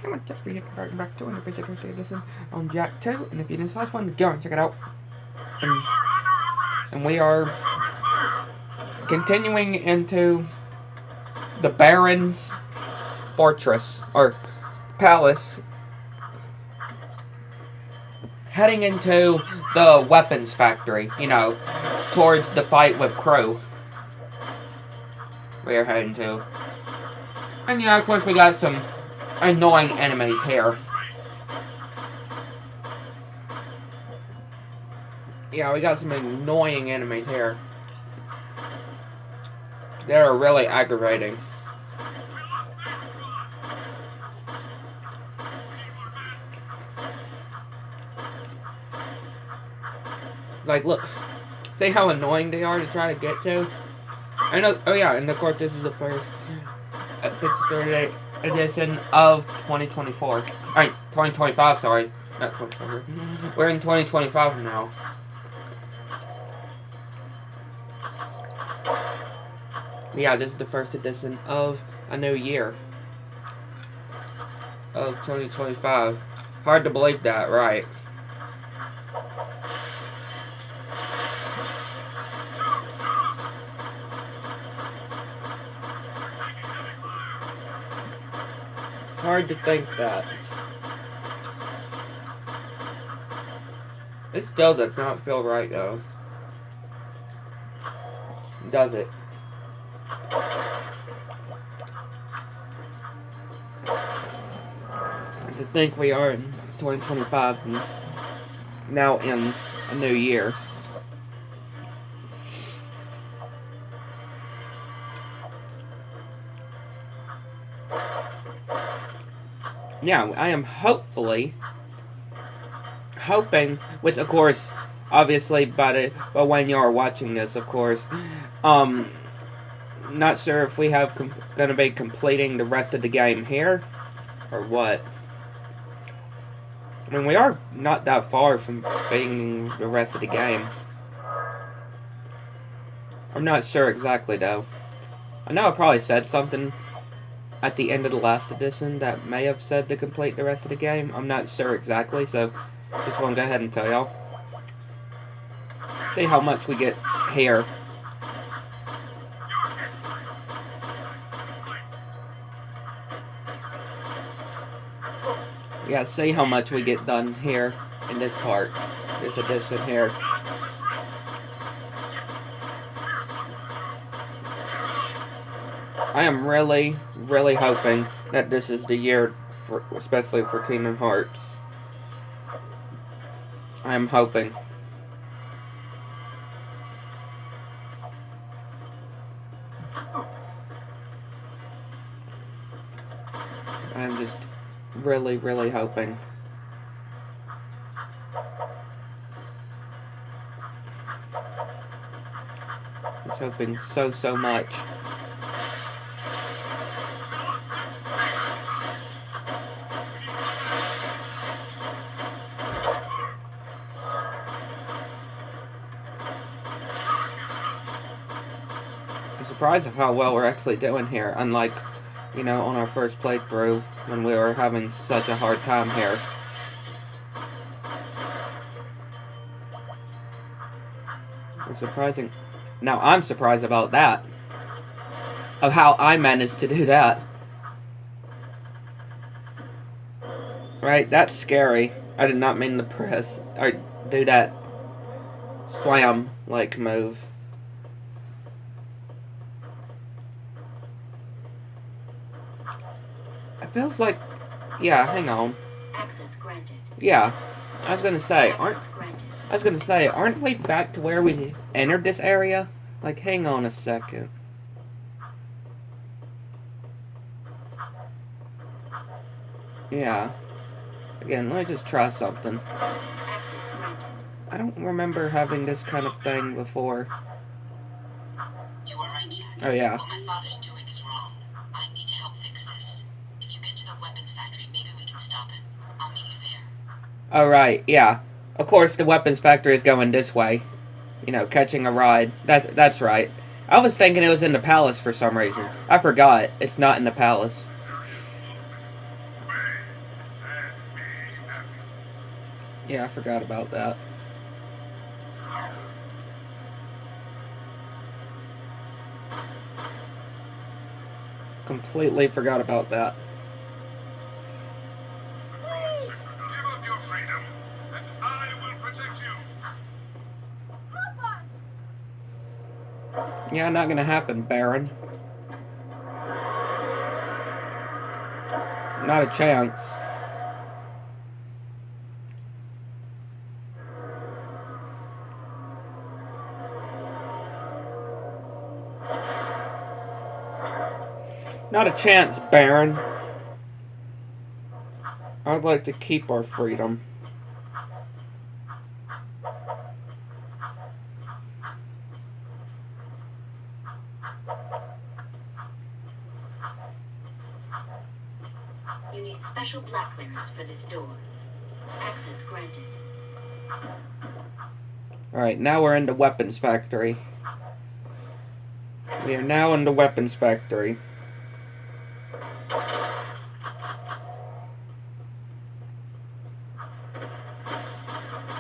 I'm gonna just be getting back to it. Basically, say listen on Jack 2, and if you didn't last one, go and check it out. And we are continuing into the Baron's fortress, or palace, heading into the weapons factory, you know, towards the fight with Crow. We are heading to. And yeah, of course, we got some annoying enemies here. Yeah, we got some annoying enemies here. They're really aggravating. Like, look. See how annoying they are to try to get to? I know. Oh yeah, and of course this is the first Thrusday edition of 2024. Alright, 2025, sorry. Not 2024. We're in 2025 now. Yeah, this is the first edition of a new year. Of 2025. Hard to believe that, right? Hard to think that. It still does not feel right, though. Does it? To think we are in 2025 and now in a new year. Yeah, I am hoping, which of course, obviously, but when you are watching this, of course, not sure if we have gonna be completing the rest of the game here, or what. I mean, we are not that far from beating the rest of the game. I'm not sure exactly, though. I know I probably said something at the end of the last edition that may have said to complete the rest of the game. I'm not sure exactly, so just want to go ahead and tell y'all. See how much we get here. Yeah, see how much we get done here in this part. This edition here. I am really, really hoping that this is the year, especially for Kingdom Hearts. I am hoping. I am just really, really hoping. Just hoping so much. I'm surprised of how well we're actually doing here, unlike, you know, on our first playthrough when we were having such a hard time here. It's surprising. Now, I'm surprised about that. Of how I managed to do that. Right, that's scary. I did not mean to press or do that slam-like move. It feels like, yeah, hang on. Access granted. Yeah, I was gonna say, aren't we back to where we entered this area? Like, hang on a second. Yeah. Again, let me just try something. I don't remember having this kind of thing before. You are right, Jack. Oh, yeah. What my father's doing is wrong. I need to help fix this. If you get to the weapons factory, maybe we can stop it. I'll meet you there. Alright, yeah. Of course, the weapons factory is going this way. You know, catching a ride. That's right. I was thinking it was in the palace for some reason. I forgot. It's not in the palace. Yeah, I forgot about that. Completely forgot about that. Give up your freedom, and I will protect you. Yeah, not gonna happen, Baron. Not a chance. Not a chance, Baron. I'd like to keep our freedom. You need special black clearance for this door. Access granted. Alright, now we're in the weapons factory. We are now in the weapons factory.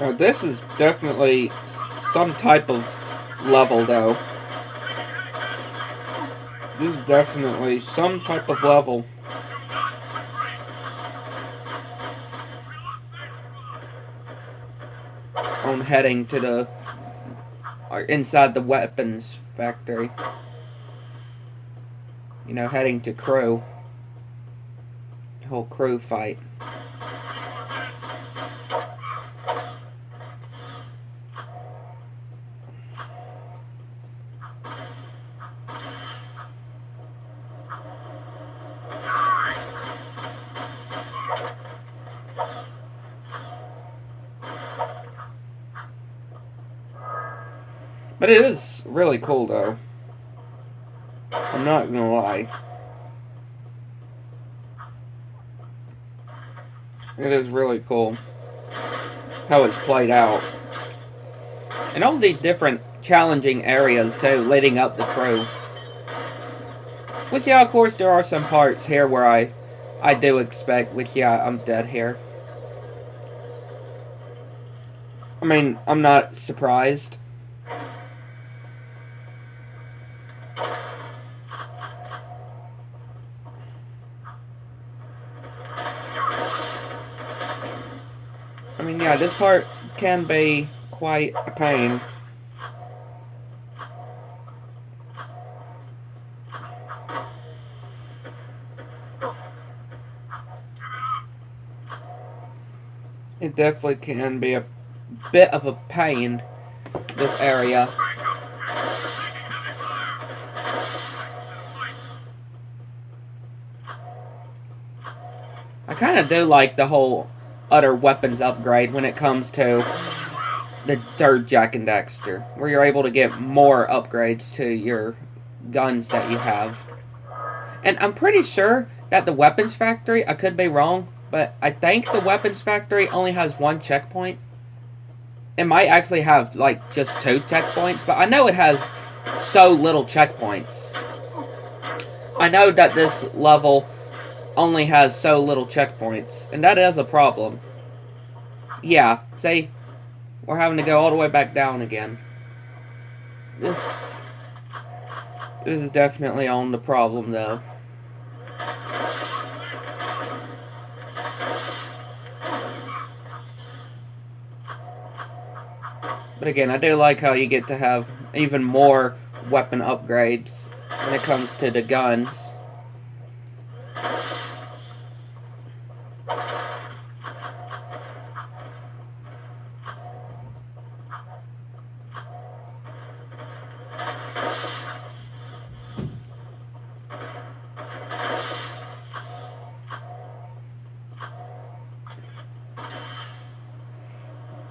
Now this is definitely some type of level, though. This is definitely some type of level. On heading to the... or inside the weapons factory. You know, heading to crew. The whole crew fight. But it is really cool, though. I'm not gonna lie. It is really cool how it's played out. And all these different challenging areas, too, leading up the crew. Which, yeah, of course, there are some parts here where I do expect, which, yeah, I'm dead here. I mean, I'm not surprised. I mean, yeah, this part can be quite a pain. It definitely can be a bit of a pain, this area. I kind of do like the whole other weapons upgrade when it comes to the third Jak and Daxter, where you're able to get more upgrades to your guns that you have. And I'm pretty sure that the weapons factory, I could be wrong, but I think the weapons factory only has one checkpoint. It might actually have, like, just 2 checkpoints, but I know it has so little checkpoints. I know that this level only has so little checkpoints, and that is a problem. Yeah, see? We're having to go all the way back down again. This is definitely on the problem, though. But again, I do like how you get to have even more weapon upgrades when it comes to the guns.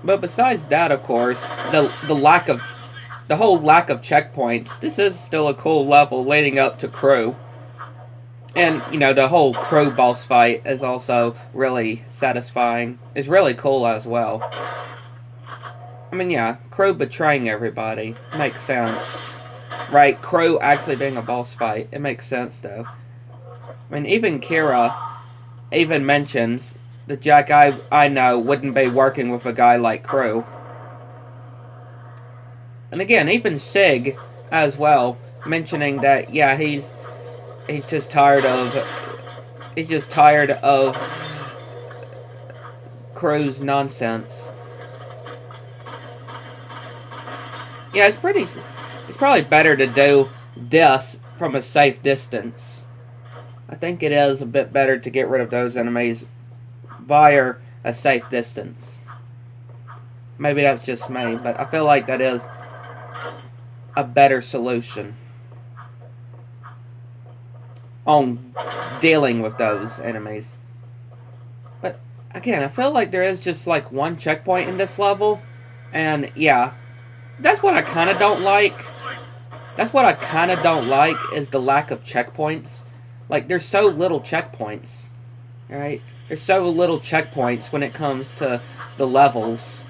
But besides that, of course, the whole lack of checkpoints, this is still a cool level leading up to crew. And, you know, the whole crew boss fight is also really satisfying. It's really cool as well. I mean, yeah, crew betraying everybody makes sense. Right, crew actually being a boss fight, it makes sense, though. I mean, even Kira even mentions the Jack I know wouldn't be working with a guy like Crew. And again, even Sig as well, mentioning that, yeah, he's just tired of Crew's nonsense. Yeah, it's probably better to do this from a safe distance. I think it is a bit better to get rid of those enemies via a safe distance. Maybe that's just me, but I feel like that is a better solution on dealing with those enemies. But again, I feel like there is just like one checkpoint in this level, and yeah, that's what I kind of don't like. That's what I kind of don't like, is the lack of checkpoints. Like, there's so little checkpoints, right? There's so little checkpoints when it comes to the levels.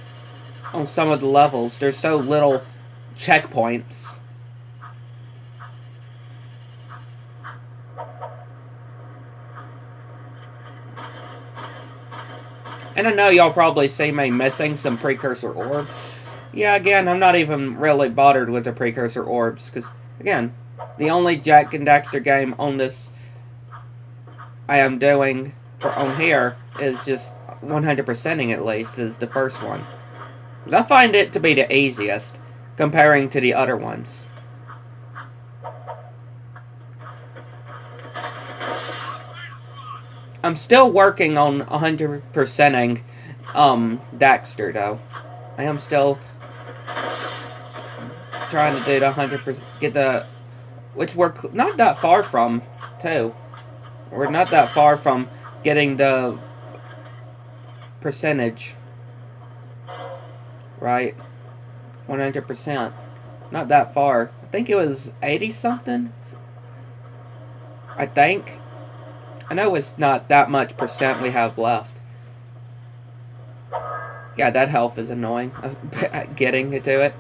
On some of the levels, there's so little checkpoints. And I know y'all probably see me missing some precursor orbs. Yeah, again, I'm not even really bothered with the precursor orbs, because, again, the only Jak and Daxter game on this I am doing on here is just 100%ing, at least, is the first one. Because I find it to be the easiest, comparing to the other ones. I'm still working on 100%ing Daxter, though. I am still trying to do the 100%, get the, which we're not that far from, too. We're not that far from getting the percentage, right? 100%. Not that far. I think it was 80-something, I think. I know it's not that much percent we have left. Yeah, that health is annoying. Getting to it.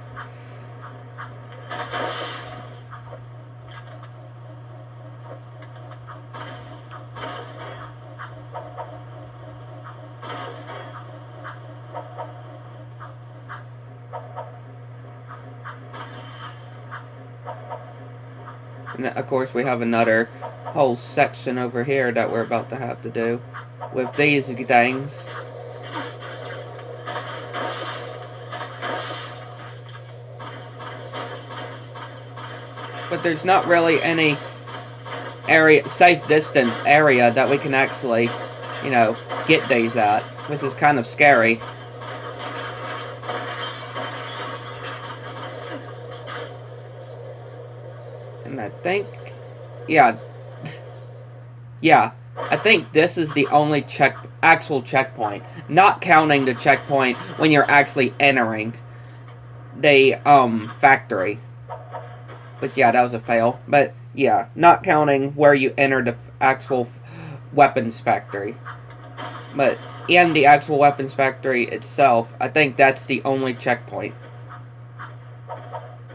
And of course, we have another whole section over here that we're about to have to do with these things. But there's not really any safe distance area that we can actually, you know, get these at, which is kind of scary. And I think, yeah, I think this is the only actual checkpoint, not counting the checkpoint when you're actually entering the factory. Which, yeah, that was a fail. But, yeah, not counting where you enter the actual weapons factory. But in the actual weapons factory itself, I think that's the only checkpoint.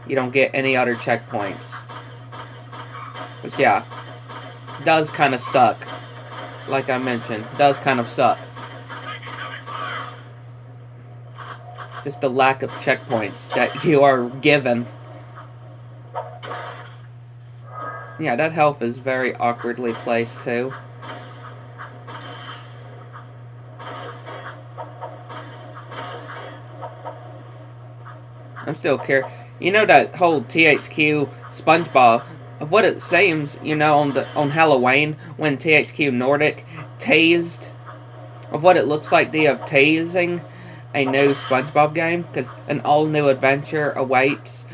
You don't get any other checkpoints. Which, yeah, does kind of suck. Like I mentioned, does kind of suck. Just the lack of checkpoints that you are given. Yeah, that health is very awkwardly placed, too. I'm still curious. You know that whole THQ SpongeBob, of what it seems, you know, on Halloween, when THQ Nordic tased, of what it looks like they have tasing a new SpongeBob game, because an all-new adventure awaits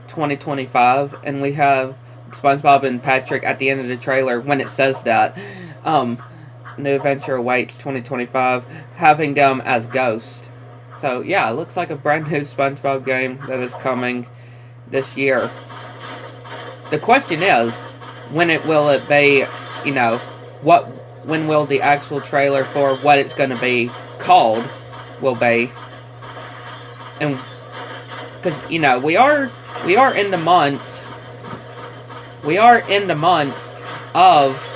2025, and we have SpongeBob and Patrick at the end of the trailer, when it says that, new adventure awaits 2025, having them as ghosts. So, yeah, it looks like a brand new SpongeBob game that is coming this year. The question is, when will it be, you know, when will the actual trailer for what it's going to be called will be? And, because, you know, we are in the months of,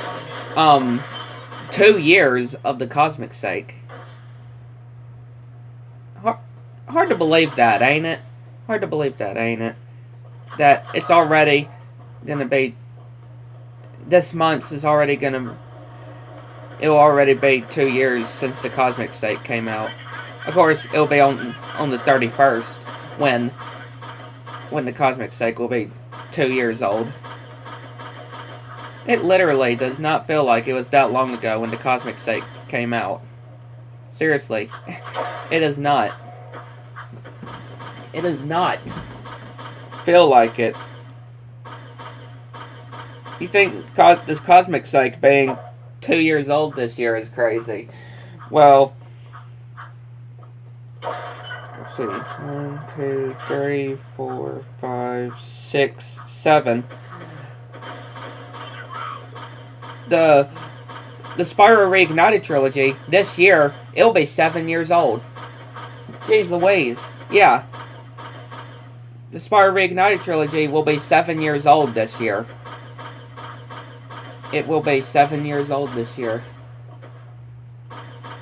2 years of the Cosmic Sake. hard to believe that, ain't it? Hard to believe that, ain't it? That it's already gonna be, this month is already gonna, it'll already be 2 years since the Cosmic State came out. Of course, it'll be on the 31st when the Cosmic State will be 2 years old. It literally does not feel like it was that long ago when the Cosmic State came out. Seriously, it does not. It does not feel like it. You think this Cosmic Sake being 2 years old this year is crazy? Well, let's see. 1, 2, 3, 4, 5, 6, 7. The Spyro Reignited trilogy this year, it'll be 7 years old. Jeez Louise. Yeah. The Spyro Reignited trilogy will be 7 years old this year. It will be 7 years old this year.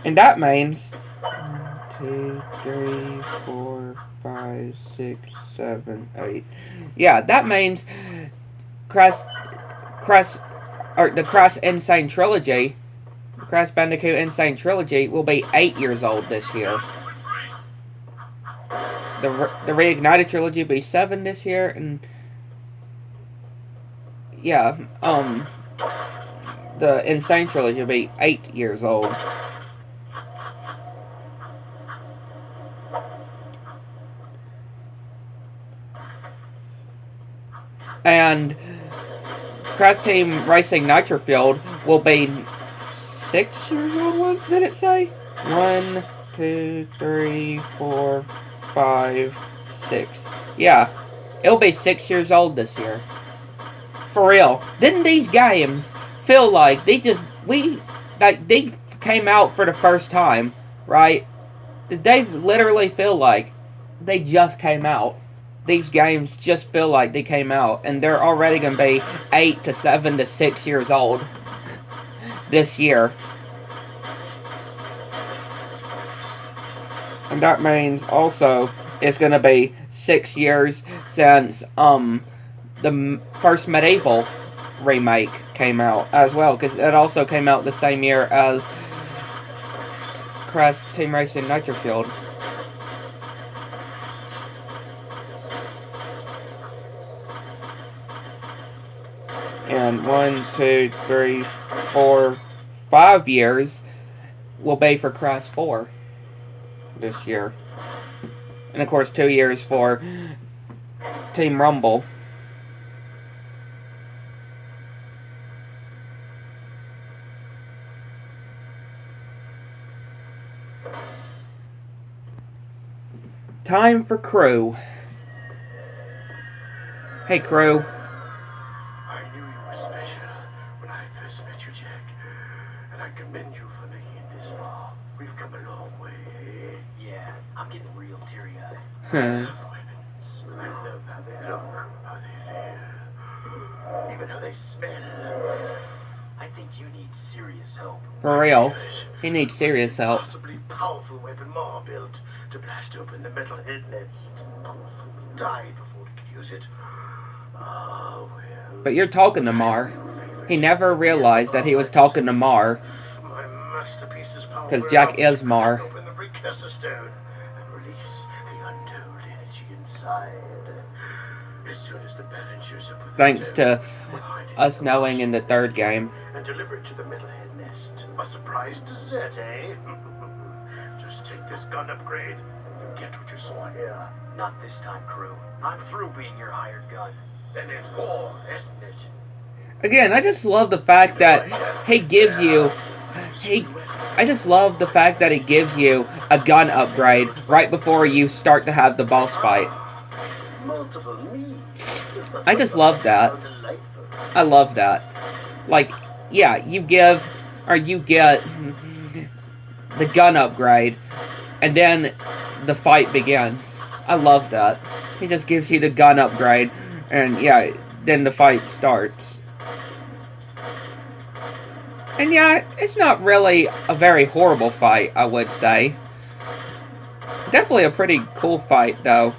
And that means 1, 2, 3, 4, 5, 6, 7, 8. Yeah, that means the Crash Insane Trilogy, the Crash Bandicoot Insane Trilogy will be 8 years old this year. The Reignited Trilogy will be 7 this year, and yeah, the Insane Trilogy will be 8 years old. And Crash Team Racing Nitro Field will be 6 years old, did it say? 1, 2, 3, 4, 5, 6. Yeah, it'll be 6 years old this year. For real. Didn't these games feel like they came out for the first time, right? Did they literally feel like they just came out? These games just feel like they came out, and they're already going to be 8 to 7 to 6 years old this year. And that means also it's going to be 6 years since the first Medieval remake came out as well, because it also came out the same year as Crash Team Racing Nitro Field. And 1, 2, 3, 4, 5 years will be for Crash 4 this year. And of course 2 years for Team Rumble. Time for Crew. Hey, Crew. I knew you were special when I first met you, Jack. And I commend you for making it this far. We've come a long way. Yeah, I'm getting real teary-eyed. Weapons. I love how they look, how they feel, even how they smell. I think you need serious help. For real. He needs serious help. Possibly powerful weapon more built to blast open the metal head nest. Powerful will die before it can use it. Oh, well. But you're talking to Mar. He never realized that he was talking to Mar. My masterpiece is power. Because Jack is Mar. Open the precursor stone and release the untold energy inside. As soon as the balance shows up with Thanks the to stone, we'll hide it us knowing in the third game. and deliver it to the metalhead nest. A surprise dessert, eh? Just take this gun upgrade and forget what you saw here. Not this time, Crew. I'm through being your hired gun. Then it's war, isn't it? Again, I just love the fact that he gives you... I just love the fact that he gives you a gun upgrade right before you start to have the boss fight. Multiple needs. I just love that. How delightful. I love that. Like, yeah, you get the gun upgrade, and then the fight begins. I love that. He just gives you the gun upgrade, and yeah, then the fight starts. And yeah, it's not really a very horrible fight, I would say. Definitely a pretty cool fight, though.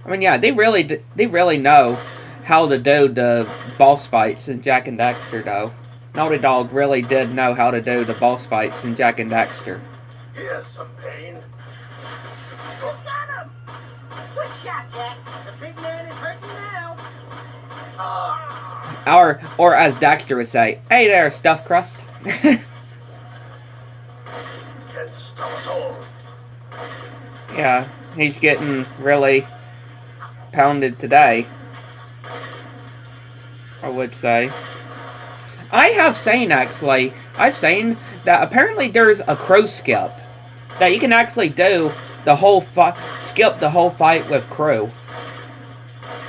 I mean, yeah, they really know how to do the boss fights in Jak and Daxter, though. Naughty Dog really did know how to do the boss fights in Jak and Daxter. Here's some pain. You got him! Good shot, Jack. The big man is hurting now. Or as Daxter would say, "Hey there, stuffed crust." Can stop us all. Yeah, he's getting really pounded today, I would say. I have seen, actually, I've seen that apparently there's a crow skip. That you can actually do the whole skip the whole fight with crew.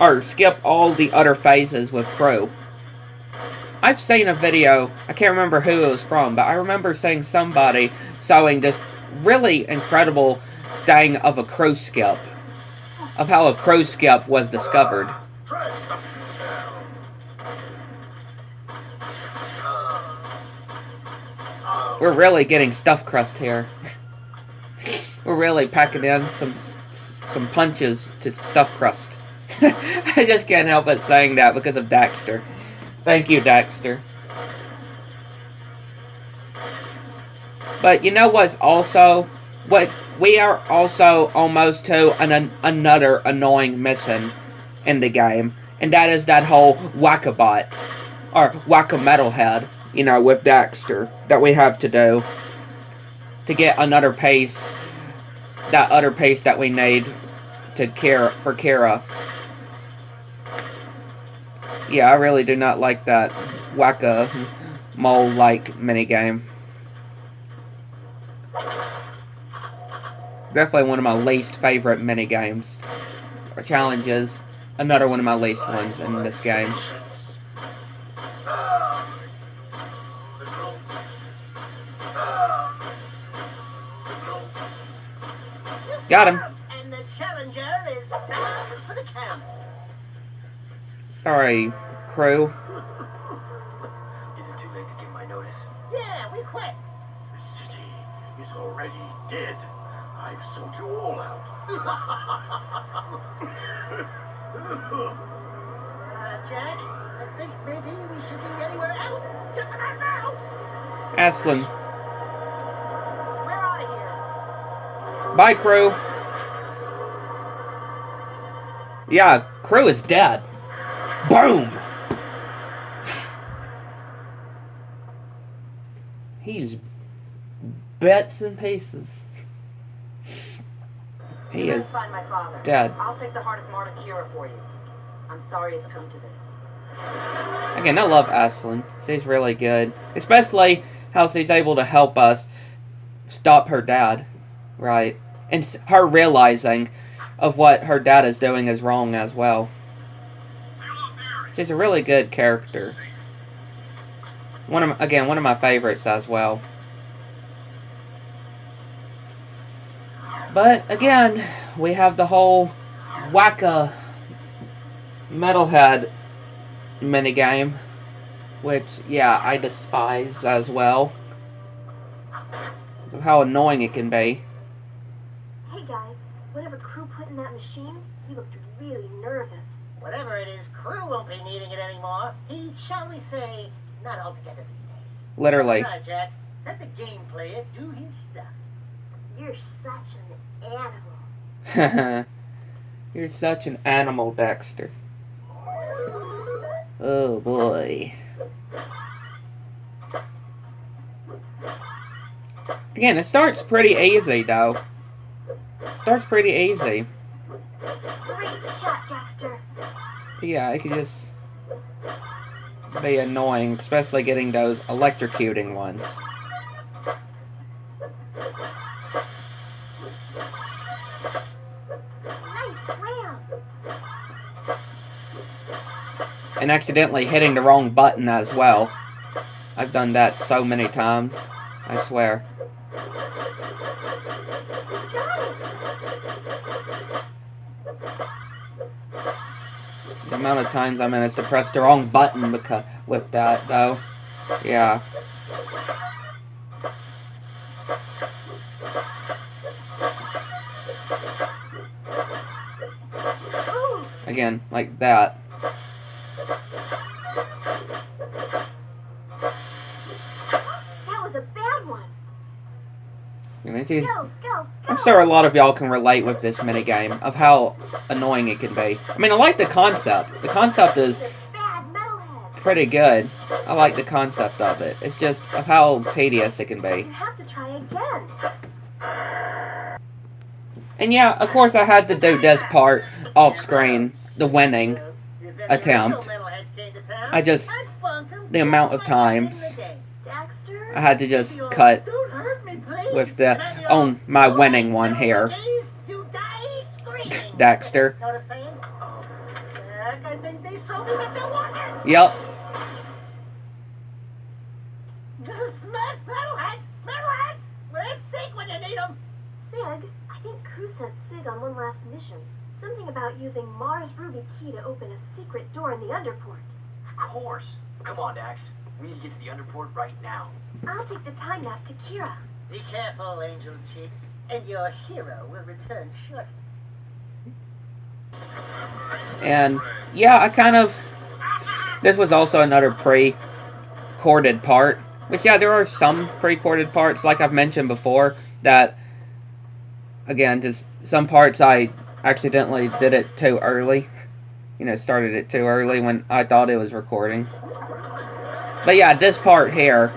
Or skip all the other phases with crew. I've seen a video, I can't remember who it was from, but I remember seeing somebody showing this really incredible thing of a crow skip. Of how a crow skip was discovered. We're really getting stuffed crust here. We're really packing in some punches to stuffed crust. I just can't help but saying that because of Daxter. Thank you, Daxter. But you know what's also... What we are also almost to another annoying mission in the game. And that is that whole Whack-a-bot. Or Whack-a-metalhead. You know, with Daxter. That we have to do. To get another pace. That other pace that we need for Kira. Yeah, I really do not like that Whack-a-mole-like minigame. Definitely one of my least favorite minigames. Or challenges. Another one of my least ones in this game. Got him. And the challenger is down for the count. Sorry, crew. Is it too late to give my notice? Yeah, we quit. The city is already dead. I've sold you all out. Jack, I think maybe we should be anywhere else. Just about now. Aslan. We're out of here. Bye, crew. Yeah, crew is dead. Boom! He's bits and pieces. He is Find my father. dead. I'll take the heart of Marta Kira for you. I'm sorry it's come to this. Again, I love Aslan. She's really good. Especially how she's able to help us stop her dad. Right? And her realizing of what her dad is doing is wrong as well. She's a really good character. One of my favorites as well. But again, we have the whole Whack-a-metalhead minigame, which, yeah, I despise as well. Of how annoying it can be. Hey guys, whatever Crew put in that machine, he looked really nervous. Whatever it is, Crew won't be needing it anymore. He's, shall we say, not altogether these days. Literally. All right, Jack. Let the game player do his stuff. You're such an animal. You're such an animal, Daxter. Oh boy. Again, it starts pretty easy, though. It starts pretty easy. Great shot, Daxter. Yeah, it could just be annoying, especially getting those electrocuting ones. Nice slam. And accidentally hitting the wrong button as well. I've done that so many times. I swear. The amount of times I managed to press the wrong button with that, though. Yeah. Again, like that. That was a bad one. Go, go, I'm sure a lot of y'all can relate with this minigame of how annoying it can be. I mean, I like the concept. The concept is bad metalhead. pretty good. I like the concept of it. It's just of how tedious it can be. You have to try again. And yeah, of course I had to do this part off screen, the winning attempt. I just, the amount of times I had to just cut with the, on my winning one here. Daxter. Yep. Metalheads! Where's Sig when you need him? Sig? I think Crew sent Sig on one last mission. Something about using Mars Ruby Key to open a secret door in the underport. Of course. Come on, Dax. We need to get to the underport right now. I'll take the time map to Kira. Be careful, Angel Cheeks, and your hero will return shortly. And yeah, I kind of, this was also another pre-corded part. Which yeah, there are some pre-corded parts, like I've mentioned before, that, again, just some parts I accidentally did it too early. You know, started it too early when I thought it was recording. But yeah, this part here,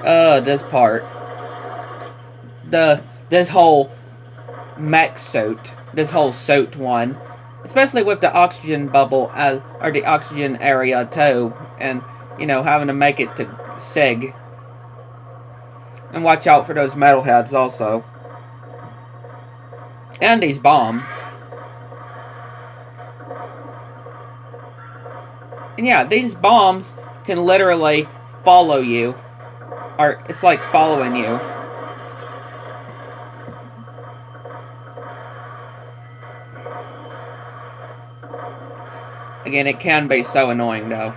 this part, this whole mech suit, this whole suit one, especially with the oxygen bubble or the oxygen area too, and, you know, having to make it to Sig. And watch out for those metalheads also. And these bombs. And yeah, these bombs can literally follow you. Or, it's like following you. Again, it can be so annoying though.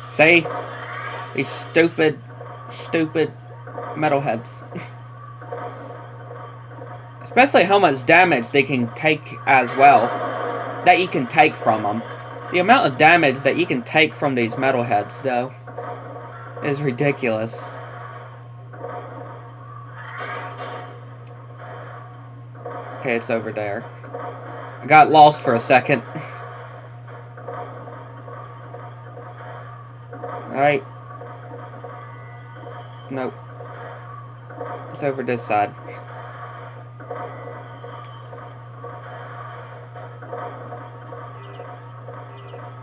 See? These stupid metalheads. Especially how much damage they can take as well. That you can take from them. The amount of damage that you can take from these metalheads, though, is ridiculous. Okay, it's over there. I got lost for a second. Alright. Nope. It's over this side.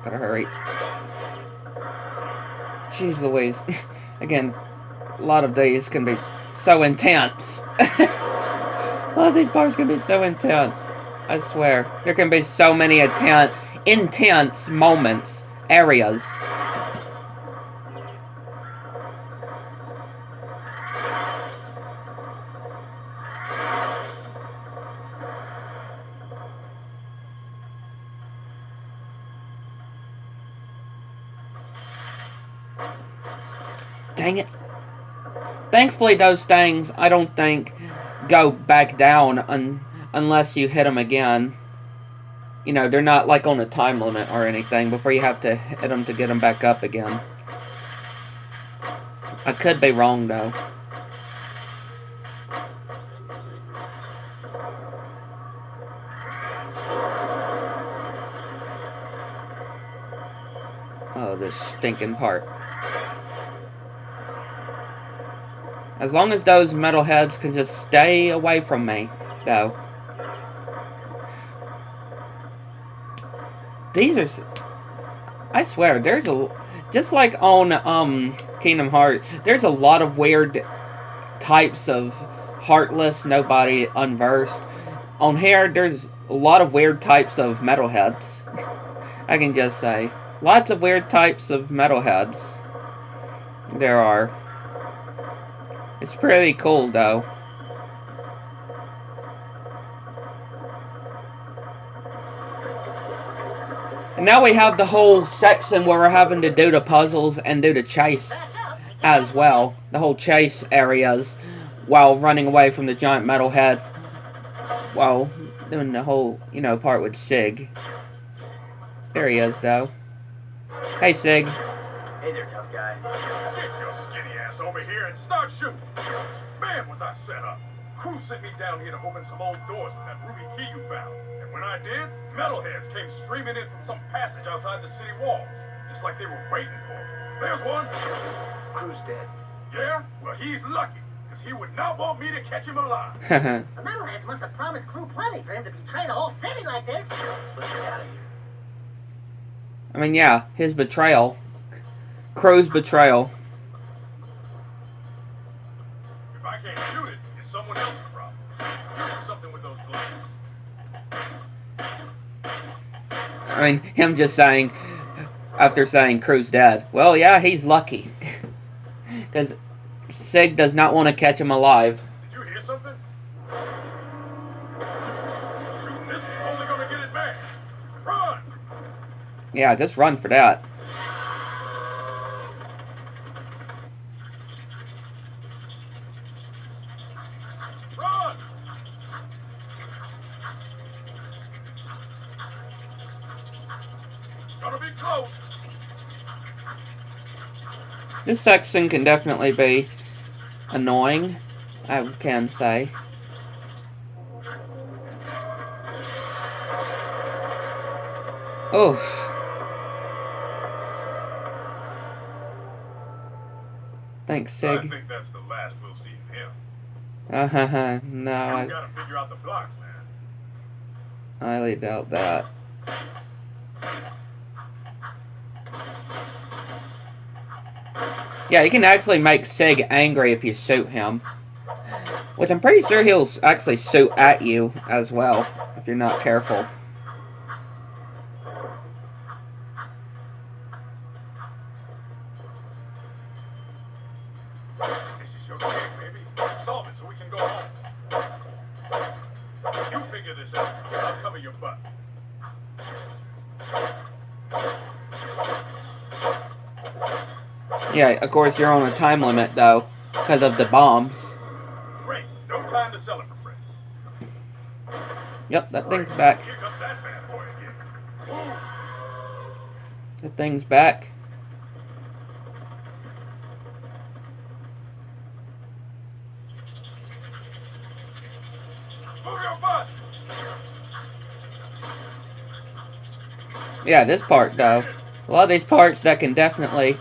Gotta hurry. Jeez Louise. Again, a lot of these can be so intense. A lot of these parts can be so intense. I swear. There can be so many intense moments, areas. Dang it. Thankfully, those things, I don't think, go back down unless you hit them again. You know, they're not like on a time limit or anything before you have to hit them to get them back up again. I could be wrong, though. Oh, this stinking part. As long as those metalheads can just stay away from me, though. These are... I swear, there's a... Just like on, Kingdom Hearts, there's a lot of weird types of heartless, nobody unversed. On here, there's a lot of weird types of metalheads. I can just say. Lots of weird types of metalheads. There are. It's pretty cool, though. And now we have the whole section where we're having to do the puzzles and do the chase as well. The whole chase areas while running away from the giant metalhead. While doing the whole, you know, part with Sig. There he is, though. Hey, Sig. Hey there, tough guy. Get your skinny ass over here and start shooting. Man, was I set up. Crew sent me down here to open some old doors with that ruby key you found. And when I did, metalheads came streaming in from some passage outside the city walls. Just like they were waiting for me. There's one. Crew's dead. Yeah? Well, he's lucky. Because he would not want me to catch him alive. The metalheads must have promised Crew plenty for him to betray the whole city like this. Let's get out of here. I mean, yeah, his betrayal. Crow's betrayal. If I can't shoot it, it's someone else's problem. You do something with those blades. I mean, him just saying, after saying Crew's dead, well, yeah, he's lucky. Because Sig does not want to catch him alive. Did you hear something? Shooting this is only gonna get it mad. Run! Yeah, just run for that. Run! Gonna be close. This section can definitely be annoying, I can say. Oof. Thanks, I Sig. think that's the last we'll see of him. No, You gotta figure out the blocks, man. I highly doubt that. Yeah, you can actually make Sig angry if you shoot him. Which I'm pretty sure he'll actually shoot at you as well, if you're not careful. This is your game, baby. Solve it so we can go home. You figure this out. I'll cover your butt. Yeah, of course you're on a time limit though, because of the bombs. Great. No time to celebrate. Yep, that thing's back. Here comes that bad boy again. Move. The thing's back. Move your butt. Yeah, this part though. A lot of these parts that can definitely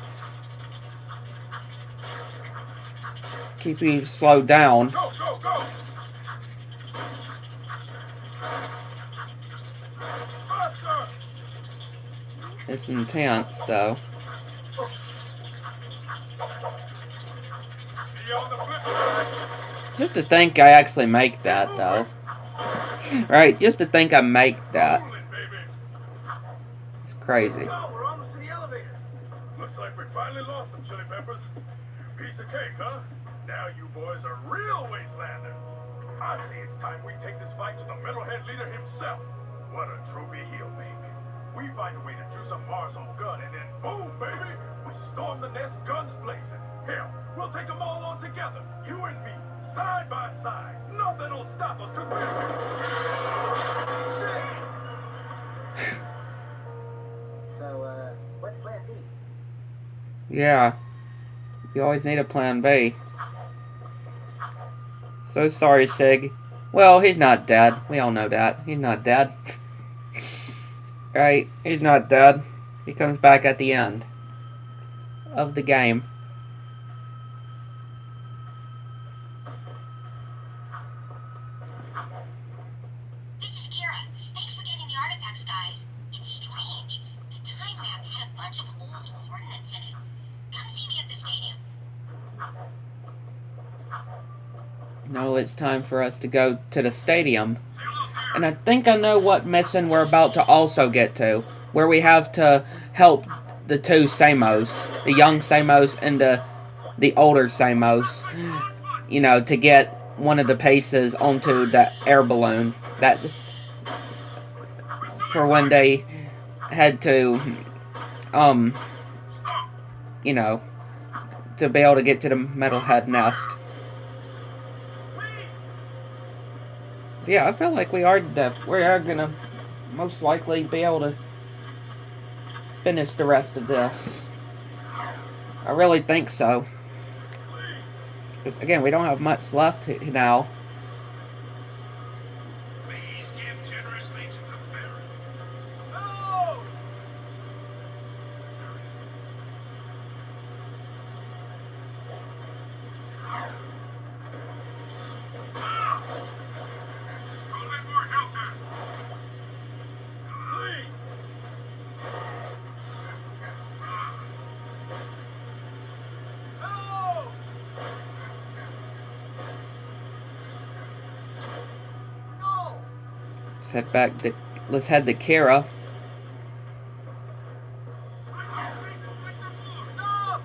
keep you slowed down. Go, go, go. Faster. It's intense though. See you on the flip side. Just to think I actually make that though. Right, just to think I make that. Move it, baby. It's crazy. Oh, we're almost to the elevator. Looks like we finally lost some chili peppers. Piece of cake, huh? Now you boys are real wastelanders. I say it's time we take this fight to the metalhead leader himself. What a trophy he'll make. We find a way to juice up Mars' old gun, and then boom, baby, we storm the nest, guns blazing. Hell, we'll take them all on together, you and me, side by side. Nothing'll stop us, cause we're... Shit! So, what's plan B? Yeah. You always need a plan B. So sorry, Sig. Well, he's not dead. We all know that. He's not dead. Right? He's not dead. He comes back at the end of the game. This is Kira. Thanks for getting the artifacts, guys. It's strange. The time map had a bunch of old coordinates in it. Come see me at the stadium. No, it's time for us to go to the stadium. And I think I know what mission we're about to also get to. Where we have to help the two Samos. The young Samos and the older Samos. You know, to get one of the pieces onto the air balloon. That... For when they had to... You know... To be able to get to the metalhead nest. Yeah, I feel like we are gonna most likely be able to finish the rest of this. I really think so. 'Cause, again, we don't have much left now. Please give generously to the ferry. No! Calling for help then. Please. No! No! Let's head to Kira Stop!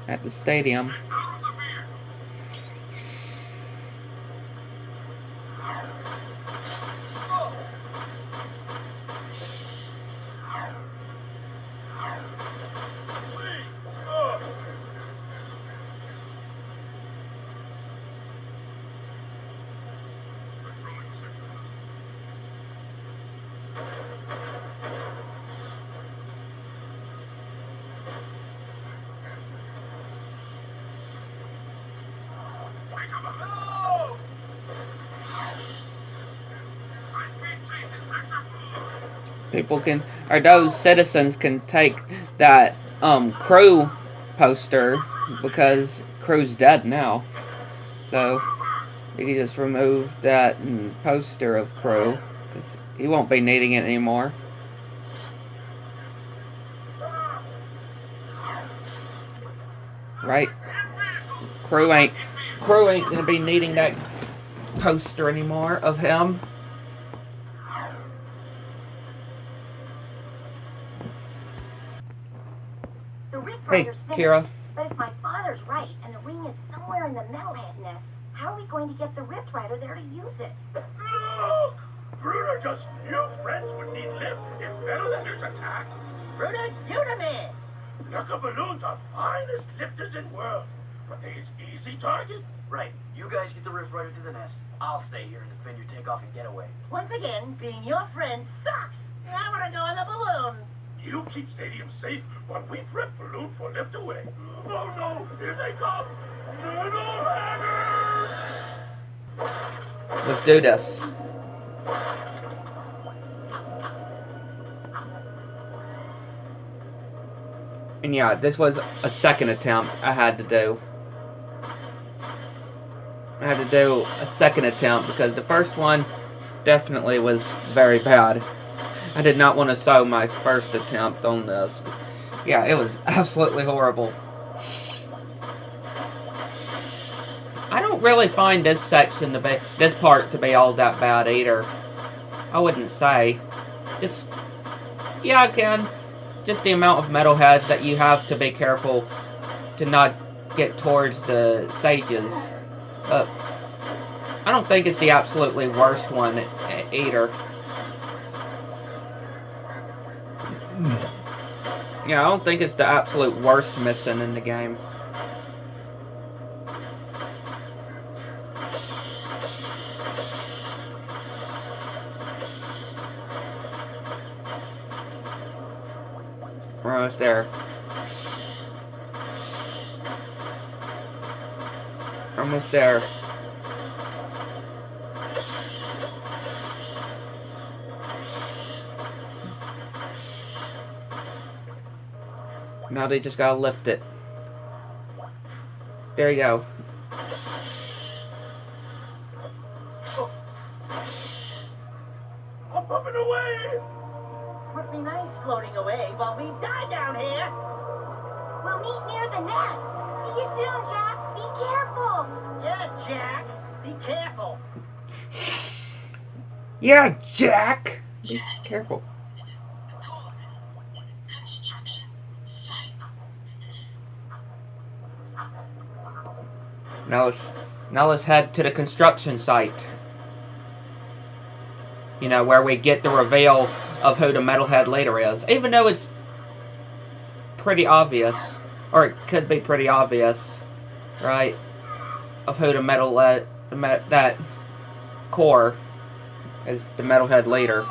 at the stadium. Out of the vehicle. No! High-speed chase in sector 4. People can, or those citizens can take that Crew poster because Crew's dead now. So you can just remove that poster of Crew because he won't be needing it anymore. Right? Crew ain't gonna be needing that poster anymore of him. The Rift Hey, Rider's finished. Kira. But if my father's right and the ring is somewhere in the Metalhead nest, how are we going to get the Rift Rider there to use it? Look! Bruder just knew friends would need lift if Metalheaders attack. Bruder, you the man. Nuka balloons are finest lifters in world, but they is easy target. Right. You guys get the Rift Rider to the nest. I'll stay here and defend your takeoff and getaway. Once again, being your friend sucks. I want to go on the balloon. You keep stadium safe while we prep balloon for lift away. Oh no, here they come! Metalheaders! Let's do this. And yeah, this was a second attempt I had to do. I had to do a second attempt because the first one definitely was very bad. I did not want to sow my first attempt on this. Yeah, it was absolutely horrible. I don't really find this section to be, this part to be all that bad either. I wouldn't say. Just, yeah, I can. Just the amount of metalheads that you have to be careful to not get towards the sages. I don't think it's the absolutely worst one either. Yeah, I don't think it's the absolute worst mission in the game. We're almost there. Almost there. Now they just gotta lift it. There you go. I'm pumping away! Must be nice floating away while we die down here. We'll meet near the nest. See you soon, Jack. Be careful. Yeah, Jack. Be careful. Yeah, Jack! Be careful. Construction site. Now let's head to the construction site. You know, where we get the reveal of who the metalhead leader is. Even though it's pretty obvious, or it could be pretty obvious, right? Of who the Core as the Metalhead leader.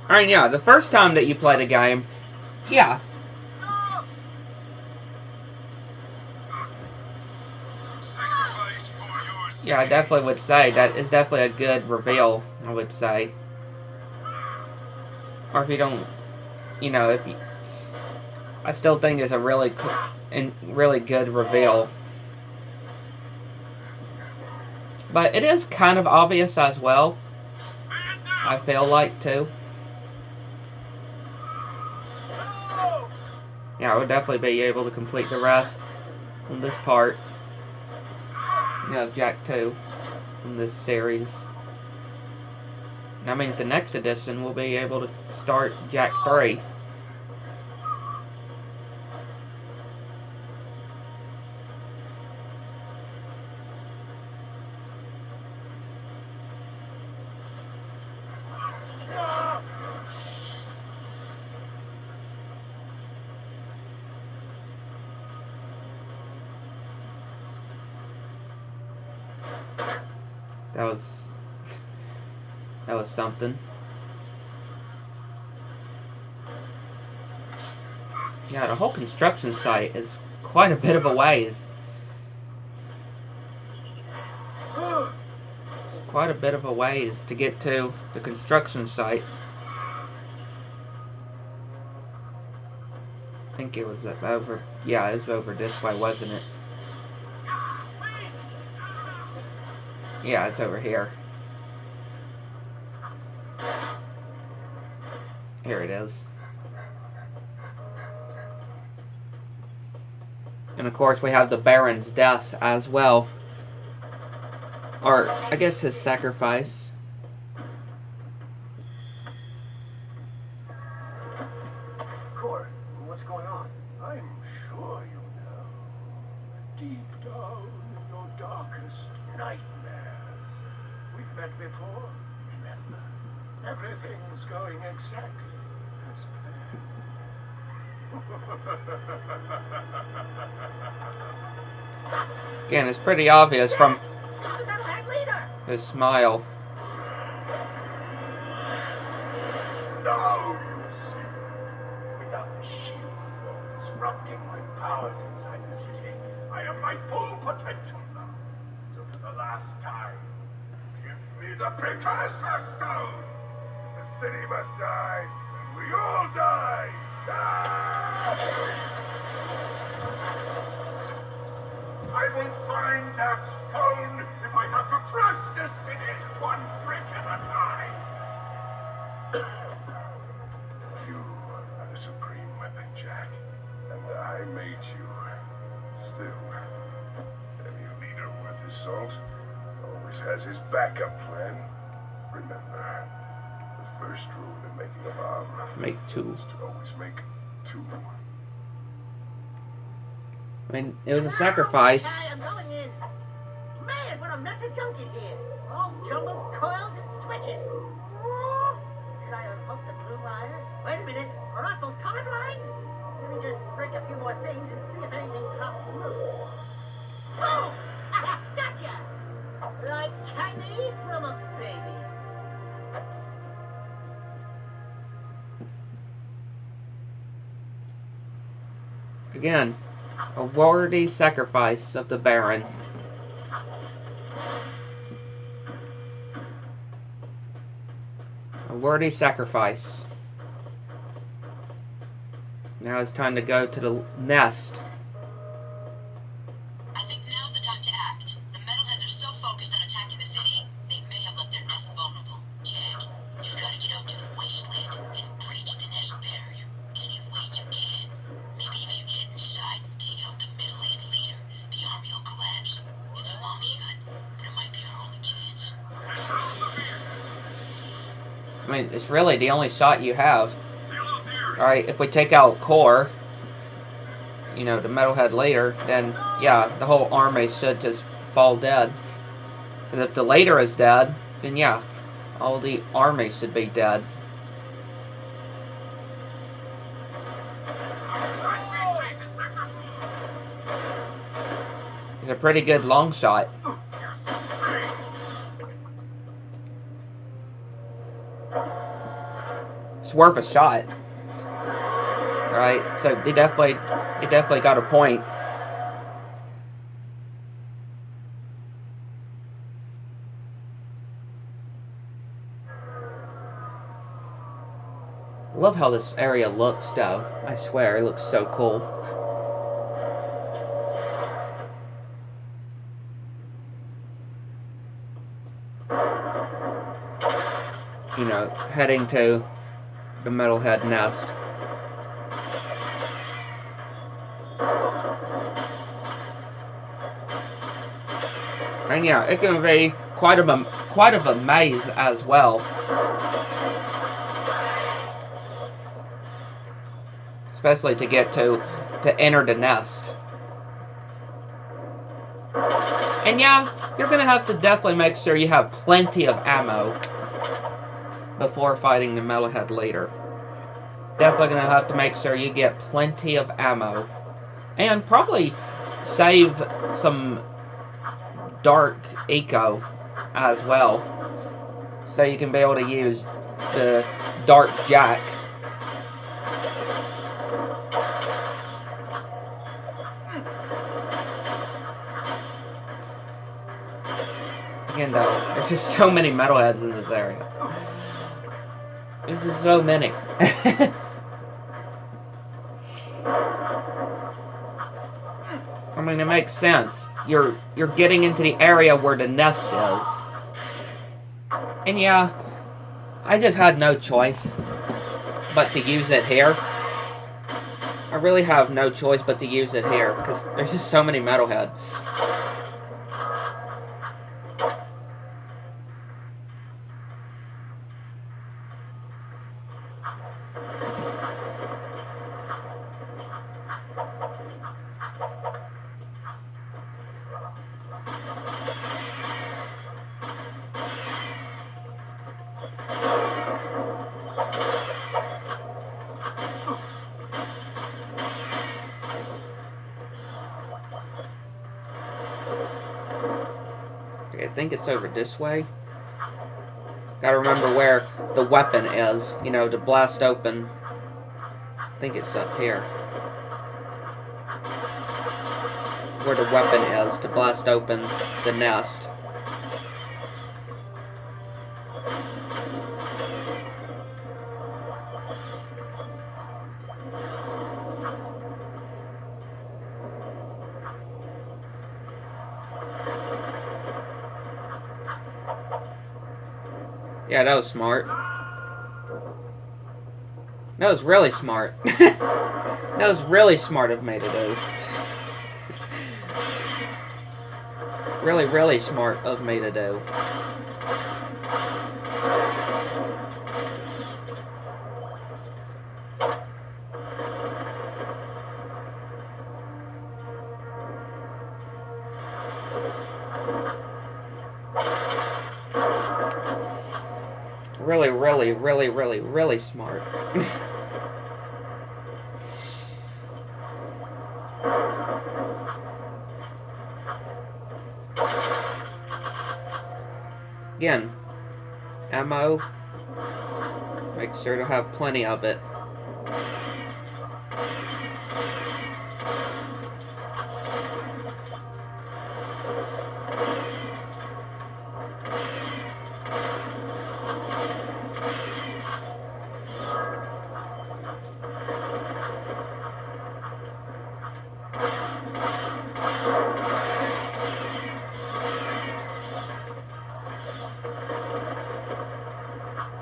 Alright, yeah, the first time that you play the game, yeah. Yeah, I definitely would say that is definitely a good reveal, I would say. Or if you don't, you know, if you, I still think it's a really really good reveal. But it is kind of obvious as well, I feel like, too. Yeah, I would definitely be able to complete the rest on this part, you know, Jak 2 in this series. And that means the next edition will be able to start Jak 3. That was something. Yeah, the whole construction site is quite a bit of a ways. It's quite a bit of a ways to get to the construction site. I think it was over. Yeah, it was over this way, wasn't it? Yeah, it's over here. Here it is. And of course we have the Baron's death as well. Or, I guess his sacrifice. Core, what's going on? I'm sure you know. Deep down in your darkest nightmares. We've met before, remember? Everything's going exactly as planned. Again, it's pretty obvious from his smile. No, you see. Without the shield or disrupting my powers inside the city, I am my full potential now. So for the last time, give me the Precursor Stone! The city must die, and we all die! I will find that stone if I have to crush this city one brick at a time! You are the supreme weapon, Jak, and I made you. Still, any leader worth his salt always has his backup plan. Remember, the first rule in making a bomb Make two. is to always make two. I mean, it was a sacrifice. Hi, I'm going in. Man, what a mess of junk in here. All jumbled coils and switches. Should I unhook the blue wire? Wait a minute. Are Russell's colorblind? Let me just break a few more things and see if anything pops loose. Oh! Gotcha! Like candy from a baby. Again, a worthy sacrifice of the Baron. A worthy sacrifice. Now it's time to go to the nest. I think now's the time to act. The metalheads are so focused on attacking the city, they may have left their nest vulnerable. Jak, you've got to get out to the wasteland and breach the nest barrier any way you can. Maybe if you get inside and take out the metalhead leader, the army will collapse. It's a long shot, but it might be our only chance. I mean, it's really the only shot you have. Alright, if we take out Core, you know, the metalhead leader, then, yeah, the whole army should just fall dead. And if the leader is dead, then yeah, all the army should be dead. It's a pretty good long shot. It's worth a shot. Right? So they definitely got a point. I love how this area looks, though. I swear, it looks so cool. You know, heading to the Metalhead nest. And yeah, it can be quite of a maze as well. Especially to get to enter the nest. And yeah, you're gonna have to definitely make sure you have plenty of ammo before fighting the Metalhead later. Definitely gonna have to make sure you get plenty of ammo. And probably save some dark eco as well. So you can be able to use the dark jack. Again though, there's just so many metalheads in this area. There's just so many. I mean, it makes sense. You're getting into the area where the nest is. And yeah, I just had no choice but to use it here. I really have no choice but to use it here, because there's just so many metalheads. I think it's over this way. Gotta remember where the weapon is, you know, to blast open. I think it's up here. Where the weapon is to blast open the nest. Yeah, that was smart. That was really smart. That was really smart of me to do. Really, really smart of me to do. Really, really, really, really, really smart. Again, ammo. Make sure to have plenty of it.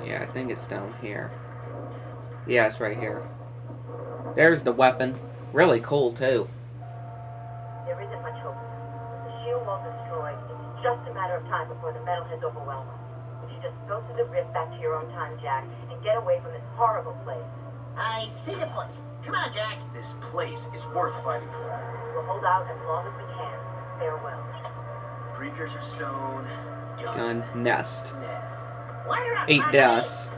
Yeah, I think it's down here. Yeah, it's right here. There's the weapon. Really cool, too. There isn't much hope. The shield wall destroyed. It's just a matter of time before the metalheads overwhelm us. We should just go through the rift back to your own time, Jack, and get away from this horrible place. I see the point. Come on, Jack. This place is worth fighting for. We'll hold out as long as we can. Farewell. Precursor stone. Gun nest. Nest. 8 deaths.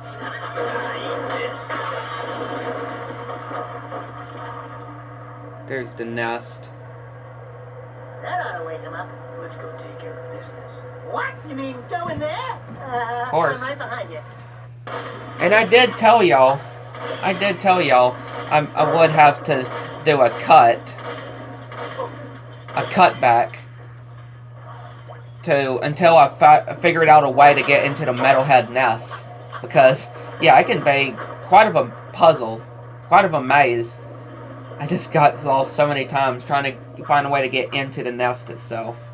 There's the nest. That ought to wake him up. Let's go take care of business. What? You mean go in there? Of course. I'm right behind you. And I did tell y'all, I would have to do a cutback until I figured out a way to get into the metalhead nest. Because, yeah, I can be quite of a puzzle, quite of a maze. I just got lost so many times trying to find a way to get into the nest itself.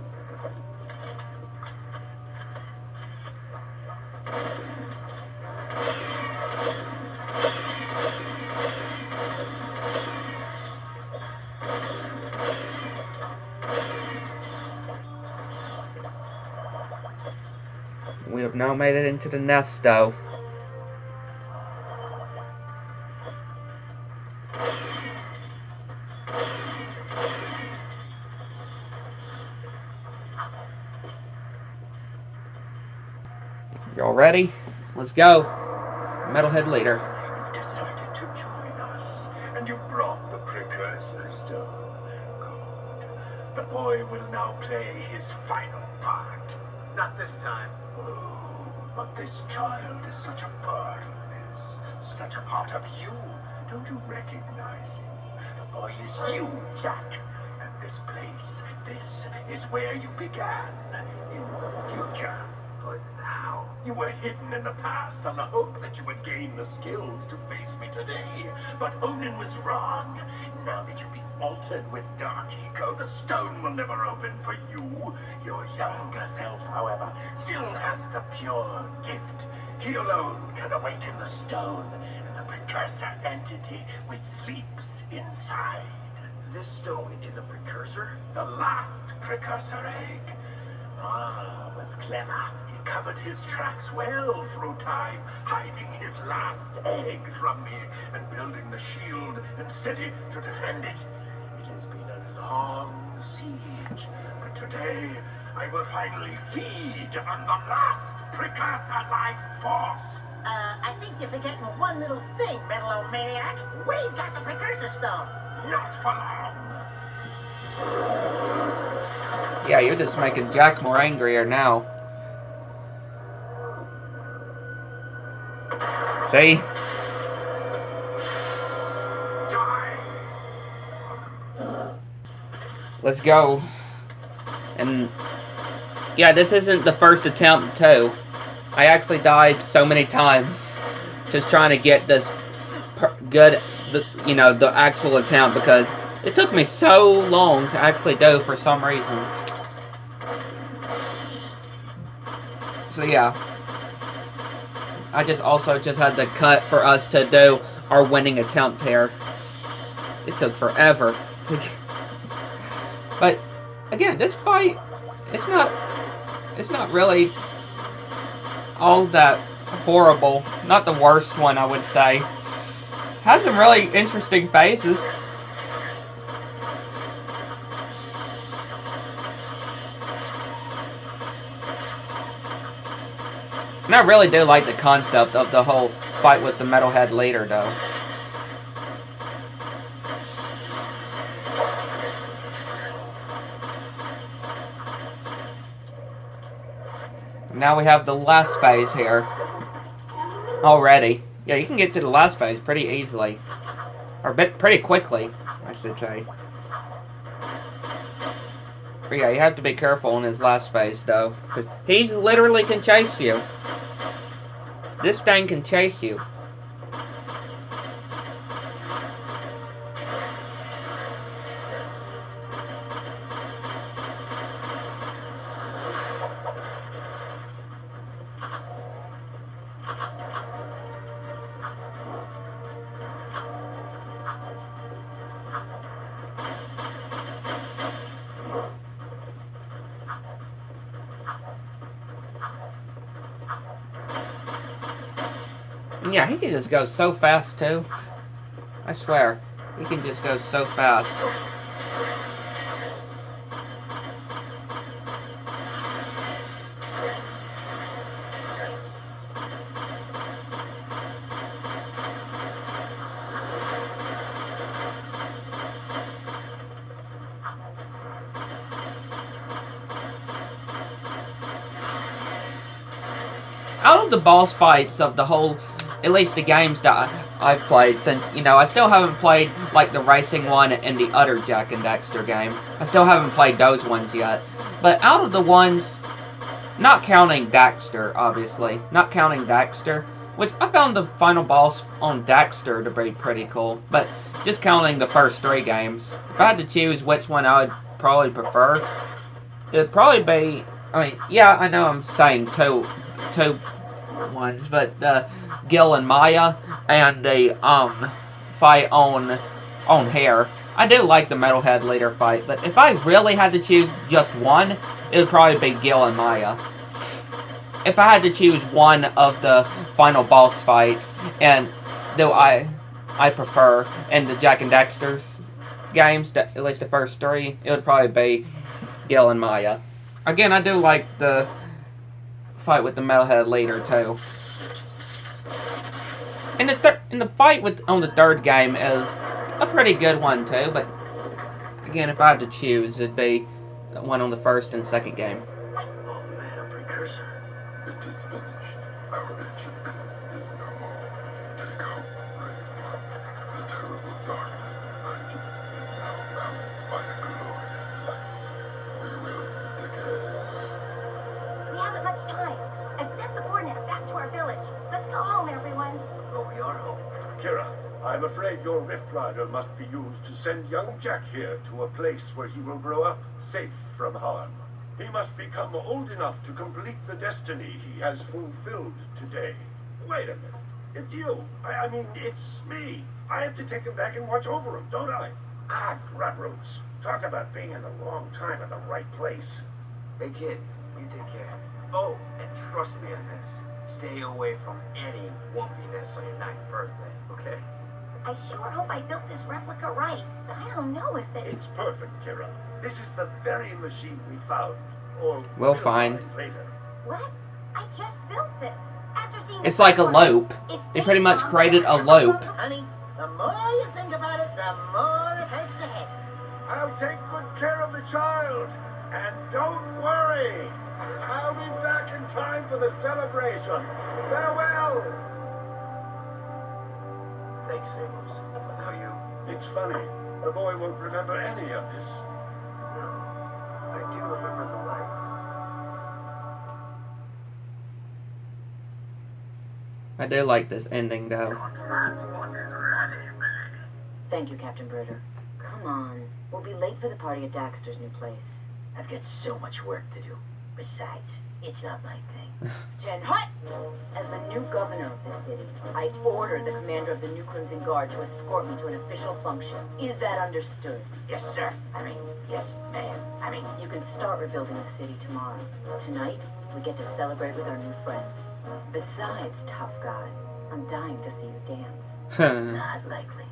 We have now made it into the nest, though. Y'all ready? Let's go. Metalhead leader. You decided to join us, and you brought the precursor stone. Good. The boy will now play his final part. Not this time. Oh, but this child is such a part of this, such a part of you. Don't you recognize him? The boy is you, Jack. And this place, this is where you began, in the future. But now, you were hidden in the past on the hope that you would gain the skills to face me today. But Onin was wrong. Now that you've been altered with Dark Eco, the stone will never open for you. Your younger self, however, still has the pure gift. He alone can awaken the stone and the precursor entity which sleeps inside. This stone is a precursor? The last precursor egg. Ah, was clever. He covered his tracks well through time, hiding his last egg from me and building the shield and city to defend it. It has been a long siege, but today I will finally feed on the last precursor life force. I think you're forgetting one little thing, Metalomaniac. We've got the precursor stone. Not for long. Yeah, you're just making Jack more angrier now. See? Let's go. And yeah, this isn't the first attempt too. I actually died so many times just trying to get this the actual attempt, because it took me so long to actually do for some reason. So yeah, I also had to cut for us to do our winning attempt here. It took forever. But again, this fight, it's not really all that horrible. Not the worst one, I would say. Has some really interesting phases. And I really do like the concept of the whole fight with the metalhead leader, though. Now we have the last phase here. Already. Yeah, you can get to the last phase pretty easily. Or pretty quickly, I should say. But yeah, you have to be careful in his last phase, though. Because he literally can chase you. This thing can chase you. And yeah, he can just go so fast, too. I swear. He can just go so fast. out of the boss fights of the whole, at least the games that I've played, since, you know, I still haven't played, like, the racing one and the other Jak and Daxter game. I still haven't played those ones yet. But out of the ones, not counting Daxter, obviously, not counting Daxter, which I found the final boss on Daxter to be pretty cool, but just counting the first 3 games, if I had to choose which one I would probably prefer, it would probably be, I mean, yeah, I know I'm saying two ones, but Gil and Maya and the fight on Hair. I do like the Metalhead Leader fight, but if I really had to choose just one, it would probably be Gil and Maya. If I had to choose one of the final boss fights, and though I prefer in the Jak and Daxter's games, at least the first 3, it would probably be Gil and Maya. Again, I do like the fight with the Metalhead Leader too. And the fight on the 3rd game is a pretty good one too, but again, if I had to choose, it'd be the one on the 1st and 2nd game. Oh man, a precursor. It is finished. Our ancient enemy is no more. Come, brave one. The terrible darkness inside you is now balanced by a glorious light. We will meet again. We haven't much time. I've sent the coordinates back to our village. Let's go home, everyone. Oh, we are home. Kira, I'm afraid your Rift Rider must be used to send young Jak here to a place where he will grow up, safe from harm. He must become old enough to complete the destiny he has fulfilled today. Wait a minute. It's you. I mean, it's me. I have to take him back and watch over him, don't I? Ah, grub roots. Talk about being in the wrong time at the right place. Hey kid, you take care. Oh, and trust me on this. Stay away from any wumpiness on your 9th birthday, okay? I sure hope I built this replica right, but I don't know if It's perfect, Kira. This is the very machine we found. Or We'll find. later. What? I just built this. After seeing It's the like a first one, loop. it's They pretty based much on created a loop. Honey, the more you think about it, the more it hurts the head. I'll take good care of the child. And don't worry. I'll be back in time for the celebration. Farewell. Thanks, Amos. Without you, It's funny. The boy won't remember any of this. no. I do remember the light. I do like this ending though. Thank you, Captain Britter. Come on. We'll be late for the party at Daxter's new place. I've got so much work to do. Besides, it's not my thing. Jen Hut! As the new governor of this city, I ordered the commander of the New Crimson Guard to escort me to an official function. Is that understood? Yes, sir. Yes, ma'am. You can start rebuilding the city tomorrow. Tonight, we get to celebrate with our new friends. Besides, tough guy, I'm dying to see you dance. Not likely.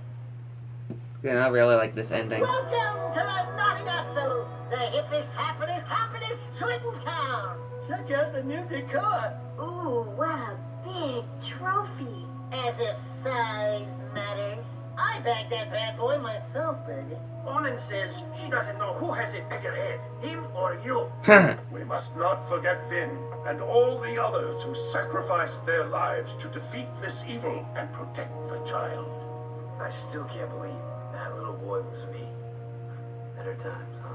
Yeah, I really like this ending. Welcome to the Naughty Otso, the hippest, happinest, hoppinest street in town. Check out the new decor. Ooh, what a big trophy. As if size matters. I bagged that bad boy myself, baby. Onan says she doesn't know who has a bigger head, him or you. We must not forget Vin and all the others who sacrificed their lives to defeat this evil and protect the child. I still can't believe that little boy was me. Better times, huh?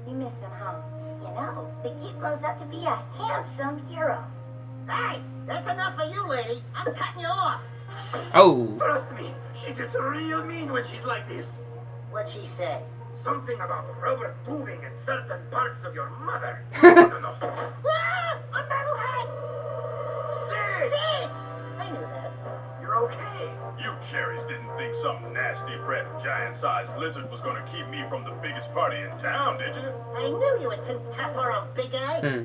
You miss him, huh? You know, the kid grows up to be a handsome hero. Hey, that's enough for you, lady. I'm cutting you off. Oh, Trust me, she gets real mean when she's like this. What'd she say? Something about rubber booming in certain parts of your mother. No. Ah, a metalhead! Sid! Sid! I knew that. You're okay. You cherries didn't think some nasty bred giant-sized lizard was gonna keep me from the biggest party in town, did you? I knew you were too tough for a big eye.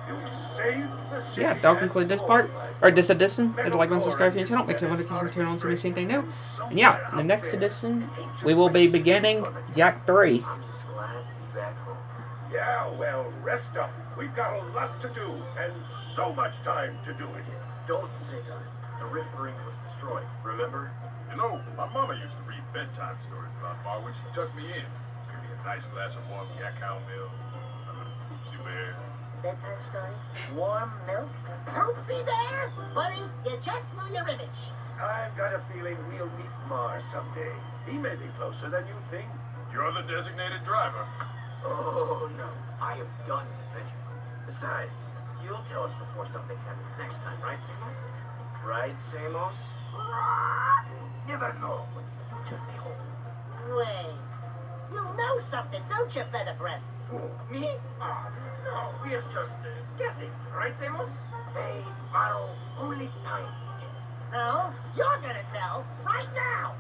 You saved the city. yeah, that'll conclude this part, or this edition. If you like and subscribe to the channel, make sure to turn on so you see anything new. And yeah, in the next edition, we will be beginning Jak 3. I'm just glad to be back home. Yeah, well, rest up. We've got a lot to do, and so much time to do it. Don't say time. The rift ring was destroyed, remember? You know, my mama used to read bedtime stories about Ma when she tucked me in. Give me a nice glass of warm yak cow milk, a little poopsie bear. bedtime stories? Warm milk? Oopsie there! Buddy, you just blew your image. I've got a feeling we'll meet Mars someday. He may be closer than you think. You're the designated driver. Oh, no. I am done with adventure. Besides, you'll tell us before something happens next time, right, Samos? Right, Samos? Never know what the future may hold. Wait. You know something, don't you, Feather Breath? Who, me? No, we're just guessing, right, Samos? They borrow only time. Oh? You're gonna tell right now!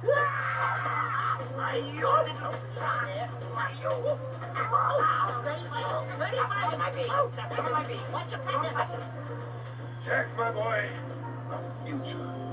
Why, you little There. Why, you? Oh, ready, Mike? Ready, Mike? my beak. Oh, that's my beak. Watch your fingers. Jack, my boy. The future